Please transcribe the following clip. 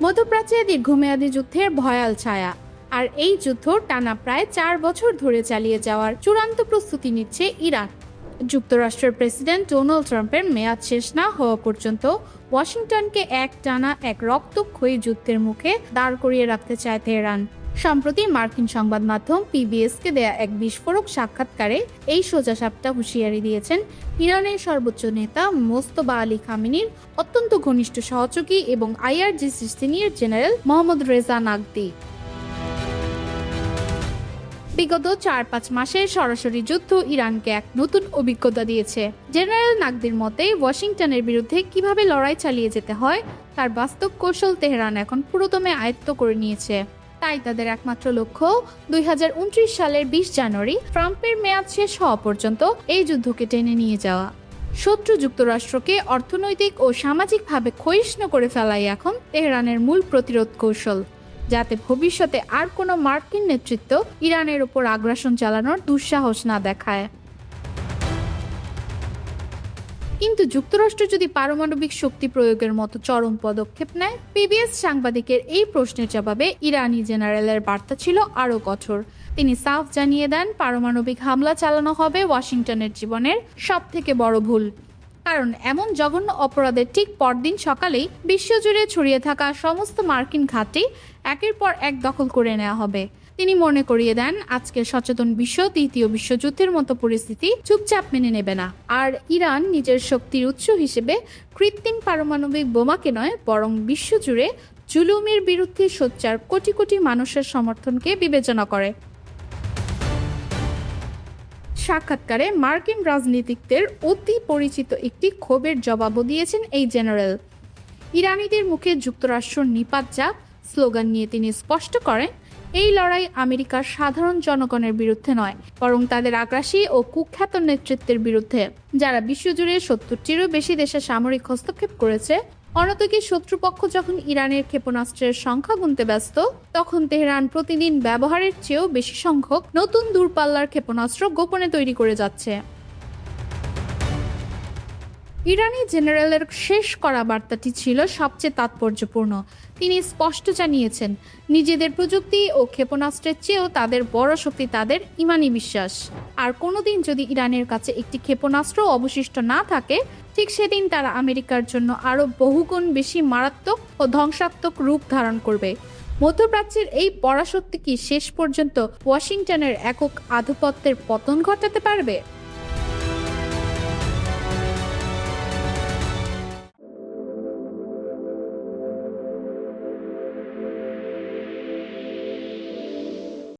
মধ্যপ্রাচ্যে দীর্ঘমেয়াদী যুদ্ধের ভয়াল ছায়া, আর এই যুদ্ধ টানা প্রায় ৪ বছর ধরে চালিয়ে যাওয়ার চূড়ান্ত প্রস্তুতি নিচ্ছে ইরান। যুক্তরাষ্ট্রের প্রেসিডেন্ট ডোনাল্ড ট্রাম্পের মেয়াদ শেষ না হওয়া পর্যন্ত ওয়াশিংটনকে টানা এক রক্তক্ষয়ী যুদ্ধের মুখে দাঁড় করিয়ে রাখতে চায় তেহরান। সম্প্রতি মার্কিন সংবাদ মাধ্যম পিবিএসকে দেয়া এক বিস্ফোরক সাক্ষাৎকারে এই সোজাসাপটা হুঁশিয়ারি দিয়েছেন ইরানের সর্বোচ্চ নেতা মোস্তফা আলী খামেনির অত্যন্ত ঘনিষ্ঠ সহযোগী এবং IRGC senior general Mohammad Reza নাগদি। বিগত ৪-৫ মাসের সরাসরি যুদ্ধ ইরানকে এক নতুন অভিজ্ঞতা দিয়েছে। জেনারেল নাগদির মতে, ওয়াশিংটনের বিরুদ্ধে কিভাবে লড়াই চালিয়ে যেতে হয় তার বাস্তব কৌশল তেহরান এখন পুরোদমে আয়ত্ত করে নিয়েছে। তাই তাদের একমাত্র লক্ষ্য ২০২৯ সালের ২০ জানুয়ারি ট্রাম্পের মেয়াদ শেষ হওয়া পর্যন্ত এই যুদ্ধকে টেনে নিয়ে যাওয়া। শত্রু যুক্তরাষ্ট্রকে অর্থনৈতিক ও সামাজিকভাবে ক্ষয়িষ্ণু করে ফেলাই এখন তেহরানের মূল প্রতিরোধ কৌশল, যাতে ভবিষ্যতে আর কোনো মার্কিন নেতৃত্ব ইরানের ওপর আগ্রাসন চালানোর দুঃসাহস না দেখায়। কিন্তু যুক্তরাষ্ট্র যদি পারমাণবিক শক্তি প্রয়োগের মতো চরম পদক্ষেপ নেয়, পিবিএস সাংবাদিকের এই প্রশ্নের জবাবে ইরানি জেনারেলের বার্তা ছিল আরও কঠোর। তিনি সাফ জানিয়ে দেন, পারমাণবিক হামলা চালানো হবে ওয়াশিংটনের জীবনের সবথেকে বড় ভুল, কারণ এমন জঘন্য অপরাধের ঠিক পরদিন সকালেই বিশ্বজুড়ে ছড়িয়ে থাকা সমস্ত মার্কিন ঘাঁটি একের পর এক দখল করে নেওয়া হবে। তিনি মনে করিয়ে দেন, আজকের সচেতন বিশ্ব দ্বিতীয় বিশ্বযুদ্ধের মতো পরিস্থিতি চুপচাপ মেনে নেবে না। আর ইরান নিজের শক্তির উৎস হিসেবে কৃত্রিম পারমাণবিক বোমাকে নয়, বরং বিশ্বজুড়ে জুলুমের বিরুদ্ধে সোচ্চার কোটি কোটি মানুষের সমর্থনকে বিবেচনা করে। সাক্ষাৎকারে মার্কিন রাজনীতিকদের অতি পরিচিত একটি ক্ষোভের জবাবও দিয়েছেন এই জেনারেল। ইরানিদের মুখে যুক্তরাষ্ট্র নিপাত যাক স্লোগান নিয়ে তিনি স্পষ্ট করেন, এই লড়াই আমেরিকার সাধারণ জনগণের বিরুদ্ধে নয়, বরং তাদের আগ্রাসী ও কুখ্যাত নেতৃত্বের বিরুদ্ধে, যারা বিশ্বজুড়ে ৭০টিরও বেশি দেশে সামরিক হস্তক্ষেপ করেছে। অন্যদিকে শত্রুপক্ষ যখন ইরানের ক্ষেপণাস্ত্রের সংখ্যা গুনতে ব্যস্ত, তখন তেহরান প্রতিদিন ব্যবহারের চেয়েও বেশি সংখ্যক নতুন দূরপাল্লার ক্ষেপণাস্ত্র গোপনে তৈরি করে যাচ্ছে। ইরানি জেনারেলের শেষ করা বার্তাটি ছিল সবচেয়ে তাৎপর্যপূর্ণ। তিনি স্পষ্ট জানিয়েছেন, নিজেদের প্রযুক্তি ও ক্ষেপণাস্ত্রের চেয়েও তাদের বড় শক্তি তাদের ইমানি বিশ্বাস। আর কোনোদিন যদি ইরানের কাছে একটি ক্ষেপণাস্ত্র অবশিষ্ট না থাকে, ঠিক সেদিন তারা আমেরিকার জন্য আরও বহুগুণ বেশি মারাত্মক ও ধ্বংসাত্মক রূপ ধারণ করবে। মধ্যপ্রাচ্যের এই পরাশক্তি কি শেষ পর্যন্ত ওয়াশিংটনের একক আধিপত্যের পতন ঘটাতে পারবে?